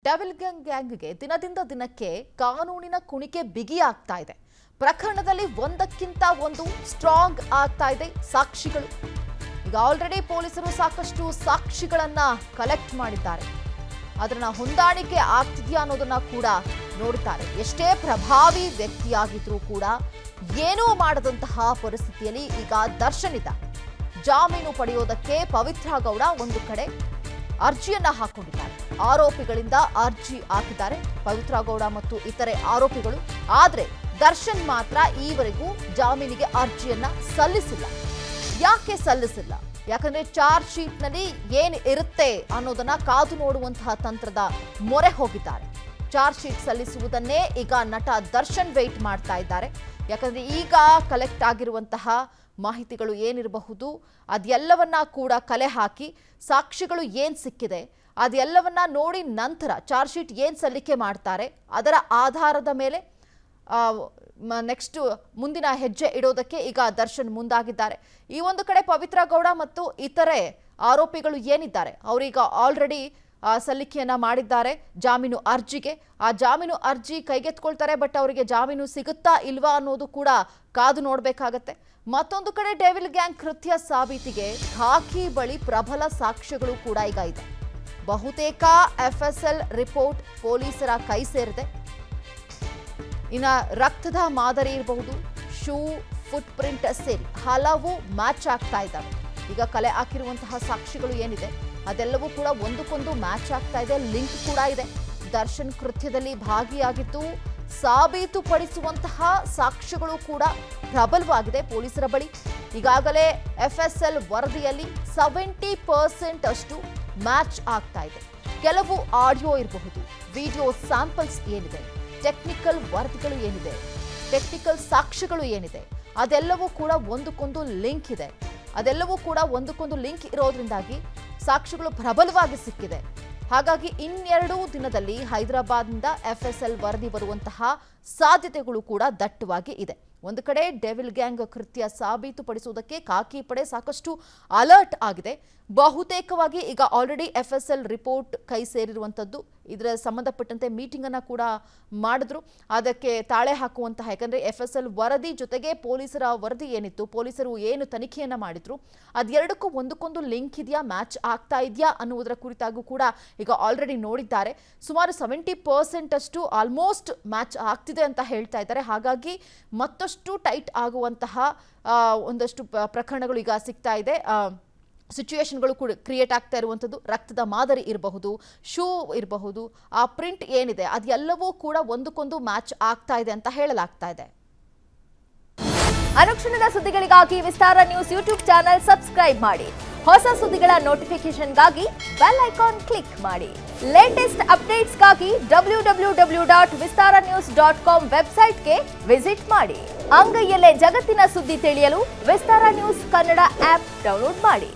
Devil ಗ್ಯಾಂಗ್ಗೆ ದಿನದಿಂದ ದಿನಕ್ಕೆ ಕಾನೂನಿನ ಕುಣಿಕೆ ಬಿಗಿಯಾಗ್ತಾ ಇದೆ. ಪ್ರಕರಣದಲ್ಲಿ ಒಂದಕ್ಕಿಂತ ಒಂದು ಸ್ಟ್ರಾಂಗ್ ಆಗ್ತಾ ಇದೆ ಸಾಕ್ಷಿಗಳು. ಈಗ ಆಲ್ರೆಡಿ ಪೊಲೀಸರು ಸಾಕಷ್ಟು ಸಾಕ್ಷಿಗಳನ್ನ ಕಲೆಕ್ಟ್ ಮಾಡಿದ್ದಾರೆ. ಅದನ್ನ ಹೊಂದಾಣಿಕೆ ಆಗ್ತಿದೆಯಾ ಅನ್ನೋದನ್ನ ಕೂಡ ನೋಡ್ತಾರೆ. ಎಷ್ಟೇ ಪ್ರಭಾವಿ ವ್ಯಕ್ತಿಯಾಗಿದ್ರೂ ಕೂಡ ಏನೂ ಮಾಡದಂತಹ ಪರಿಸ್ಥಿತಿಯಲ್ಲಿ ಈಗ ದರ್ಶನ್ ಇದ್ದಾರೆ. ಜಾಮೀನು ಪಡೆಯೋದಕ್ಕೆ ಪವಿತ್ರ ಗೌಡ ಒಂದು ಕಡೆ ಅರ್ಜಿಯನ್ನ ಹಾಕೊಂಡಿದ್ದಾರೆ. ಆರೋಪಿಗಳಿಂದ ಅರ್ಜಿ ಹಾಕಿದ್ದಾರೆ ಪವಿತ್ರ ಗೌಡ ಮತ್ತು ಇತರೆ ಆರೋಪಿಗಳು. ಆದ್ರೆ ದರ್ಶನ್ ಮಾತ್ರ ಈವರೆಗೂ ಜಾಮೀನಿಗೆ ಅರ್ಜಿಯನ್ನ ಸಲ್ಲಿಸಿಲ್ಲ. ಯಾಕೆ ಸಲ್ಲಿಸಿಲ್ಲ? ಯಾಕಂದ್ರೆ ಚಾರ್ಜ್ ಶೀಟ್ ನಲ್ಲಿ ಏನ್ ಇರುತ್ತೆ ಅನ್ನೋದನ್ನ ಕಾದು ನೋಡುವಂತಹ ತಂತ್ರದ ಮೊರೆ ಹೋಗಿದ್ದಾರೆ. ಚಾರ್ಜ್ ಶೀಟ್ ಸಲ್ಲಿಸುವುದನ್ನೇ ಈಗ ನಟ ದರ್ಶನ್ ವೇಟ್ ಮಾಡ್ತಾ ಇದ್ದಾರೆ. ಯಾಕಂದ್ರೆ ಈಗ ಕಲೆಕ್ಟ್ ಆಗಿರುವಂತಹ ಮಾಹಿತಿಗಳು ಏನಿರಬಹುದು ಅದೆಲ್ಲವನ್ನ ಕೂಡ ಕಲೆ ಹಾಕಿ ಸಾಕ್ಷಿಗಳು ಏನ್ ಸಿಕ್ಕಿದೆ ಅದೆಲ್ಲವನ್ನ ನೋಡಿ ನಂತರ ಚಾರ್ಜ್ ಶೀಟ್ ಏನ್ ಸಲ್ಲಿಕೆ ಮಾಡ್ತಾರೆ ಅದರ ಆಧಾರದ ಮೇಲೆ ನೆಕ್ಸ್ಟ್ ಮುಂದಿನ ಹೆಜ್ಜೆ ಇಡೋದಕ್ಕೆ ಈಗ ದರ್ಶನ್ ಮುಂದಾಗಿದ್ದಾರೆ. ಈ ಒಂದು ಕಡೆ ಪವಿತ್ರ ಗೌಡ ಮತ್ತು ಇತರೆ ಆರೋಪಿಗಳು ಏನಿದ್ದಾರೆ ಅವರೀಗ ಆಲ್ರೆಡಿ ಸಲ್ಲಿಕೆಯನ್ನ ಮಾಡಿದ್ದಾರೆ ಜಾಮೀನು ಅರ್ಜಿಗೆ. ಆ ಜಾಮೀನು ಅರ್ಜಿ ಕೈಗೆತ್ಕೊಳ್ತಾರೆ. ಬಟ್ ಅವರಿಗೆ ಜಾಮೀನು ಸಿಗುತ್ತಾ ಇಲ್ವಾ ಅನ್ನೋದು ಕೂಡ ಕಾದು ನೋಡಬೇಕಾಗತ್ತೆ. ಮತ್ತೊಂದು ಕಡೆ ಡೆವಿಲ್ ಗ್ಯಾಂಗ್ ಕೃತ್ಯ ಸಾಬೀತಿಗೆ ಖಾಕಿ ಬಳಿ ಪ್ರಬಲ ಸಾಕ್ಷ್ಯಗಳು ಕೂಡ ಈಗ ಇದೆ. ಬಹುತೇಕ FSL ರಿಪೋರ್ಟ್ ಪೊಲೀಸರ ಕೈ ಸೇರಿದೆ. ಇನ್ನು ರಕ್ತದ ಮಾದರಿ ಇರಬಹುದು, ಶೂ, ಫುಟ್ ಪ್ರಿಂಟ್ ಸೇರಿ ಹಲವು ಮ್ಯಾಚ್ ಆಗ್ತಾ ಇದ್ದಾವೆ. ಈಗ ಕಲೆ ಹಾಕಿರುವಂತಹ ಸಾಕ್ಷಿಗಳು ಏನಿದೆ ಅದೆಲ್ಲವೂ ಕೂಡ ಒಂದಕ್ಕೊಂದು ಮ್ಯಾಚ್ ಆಗ್ತಾ ಇದೆ. ಲಿಂಕ್ ಕೂಡ ಇದೆ. ದರ್ಶನ್ ಕೃತ್ಯದಲ್ಲಿ ಭಾಗಿಯಾಗಿದ್ದು ಸಾಬೀತುಪಡಿಸುವಂತಹ ಸಾಕ್ಷ್ಯಗಳು ಕೂಡ ಪ್ರಬಲವಾಗಿದೆ ಪೊಲೀಸರ ಬಳಿ. ಈಗಾಗಲೇ FSL ವರದಿಯಲ್ಲಿ 70% ಅಷ್ಟು ಮ್ಯಾಚ್ ಆಗ್ತಾ ಇದೆ. ಕೆಲವು ಆಡಿಯೋ ಇರಬಹುದು, ವಿಡಿಯೋ ಸ್ಯಾಂಪಲ್ಸ್ ಏನಿದೆ, ಟೆಕ್ನಿಕಲ್ ವರದಿಗಳು ಏನಿದೆ, ಟೆಕ್ನಿಕಲ್ ಸಾಕ್ಷ್ಯಗಳು ಏನಿದೆ ಅದೆಲ್ಲವೂ ಕೂಡ ಒಂದಕ್ಕೊಂದು ಲಿಂಕ್ ಇದೆ. ಅದೆಲ್ಲವೂ ಕೂಡ ಒಂದಕ್ಕೊಂದು ಲಿಂಕ್ ಇರೋದ್ರಿಂದಾಗಿ ಸಾಕ್ಷ್ಯಗಳು ಪ್ರಬಲವಾಗಿ ಸಿಕ್ಕಿದೆ. ಹಾಗಾಗಿ ಇನ್ನೆರಡು ದಿನದಲ್ಲಿ ಹೈದರಾಬಾದ್ನಿಂದ FSL ವರದಿ ಬರುವಂತಹ ಸಾಧ್ಯತೆಗಳು ಕೂಡ ದಟ್ಟವಾಗಿ ಇದೆ. ಒಂದು ಕಡೆ ಡೆವಿಲ್ ಗ್ಯಾಂಗ್ ಕೃತ್ಯ ಸಾಬೀತುಪಡಿಸುವುದಕ್ಕೆ ಖಾಕಿ ಪಡೆ ಸಾಕಷ್ಟು ಅಲರ್ಟ್ ಆಗಿದೆ. ಬಹುತೇಕವಾಗಿ ಈಗ ಆಲ್ರೆಡಿ FSL ರಿಪೋರ್ಟ್ ಕೈ ಸೇರಿರುವಂಥದ್ದು. ಇದರ ಸಂಬಂಧಪಟ್ಟಂತೆ ಮೀಟಿಂಗ್ ಅನ್ನ ಕೂಡ ಮಾಡಿದ್ರು. ಅದಕ್ಕೆ ತಾಳೆ ಹಾಕುವಂತಹ, ಯಾಕಂದ್ರೆ FSL ವರದಿ ಜೊತೆಗೆ ಪೊಲೀಸರ ವರದಿ ಏನಿತ್ತು, ಪೊಲೀಸರು ಏನು ತನಿಖೆಯನ್ನ ಮಾಡಿದ್ರು ಅದೆರಡಕ್ಕೂ ಒಂದಕ್ಕೊಂದು ಲಿಂಕ್ ಇದೆಯಾ, ಮ್ಯಾಚ್ ಆಗ್ತಾ ಇದೆಯಾ ಅನ್ನುವುದರ ಕುರಿತಾಗೂ ಕೂಡ ಈಗ ಆಲ್ರೆಡಿ ನೋಡಿದ್ದಾರೆ. ಸುಮಾರು 70% ಅಷ್ಟು ಆಲ್ಮೋಸ್ಟ್ ಮ್ಯಾಚ್ ಆಗ್ತಿದೆ ಅಂತ ಹೇಳ್ತಾ ಇದ್ದಾರೆ. ಹಾಗಾಗಿ ಮತ್ತಷ್ಟು ಟೈಟ್ ಆಗುವಂತಹ ಒಂದಷ್ಟು ಪ್ರಕರಣಗಳು ಈಗ ಸಿಗ್ತಾ ಇದೆ. ಸಿಚುವೇಶನ್ಗಳು ಕೂಡ ಕ್ರಿಯೇಟ್ ಆಗ್ತಾ ಇರುವಂಥದ್ದು. ರಕ್ತದ ಮಾದರಿ ಇರಬಹುದು, ಶೂ ಇರಬಹುದು, ಆ ಪ್ರಿಂಟ್ ಏನಿದೆ ಅದೆಲ್ಲವೂ ಕೂಡ ಒಂದಕ್ಕೊಂದು ಮ್ಯಾಚ್ ಆಗ್ತಾ ಇದೆ ಅಂತ ಹೇಳಲಾಗ್ತಾ ಇದೆ. ಅನುಕ್ಷಣದ ಸುದ್ದಿಗಳಿಗಾಗಿ ವಿಸ್ತಾರ ನ್ಯೂಸ್ ಯೂಟ್ಯೂಬ್ ಚಾನೆಲ್ ಸಬ್ಸ್ಕ್ರೈಬ್ ಮಾಡಿ. ಹೊಸ ಸುದ್ದಿಗಳ ನೋಟಿಫಿಕೇಶನ್ಗಾಗಿ ಬೆಲ್ ಐಕಾನ್ ಕ್ಲಿಕ್ ಮಾಡಿ. ಲೇಟೆಸ್ಟ್ ಅಪ್ಡೇಟ್ಸ್ಗಾಗಿ www.vistaranews.com ವೆಬ್ಸೈಟ್ಗೆ ವಿಸಿಟ್ ಮಾಡಿ. ಅಂಗೈಯಲ್ಲೇ ಜಗತ್ತಿನ ಸುದ್ದಿ ತಿಳಿಯಲು ವಿಸ್ತಾರ ನ್ಯೂಸ್ ಕನ್ನಡ ಆಪ್ ಡೌನ್ಲೋಡ್ ಮಾಡಿ.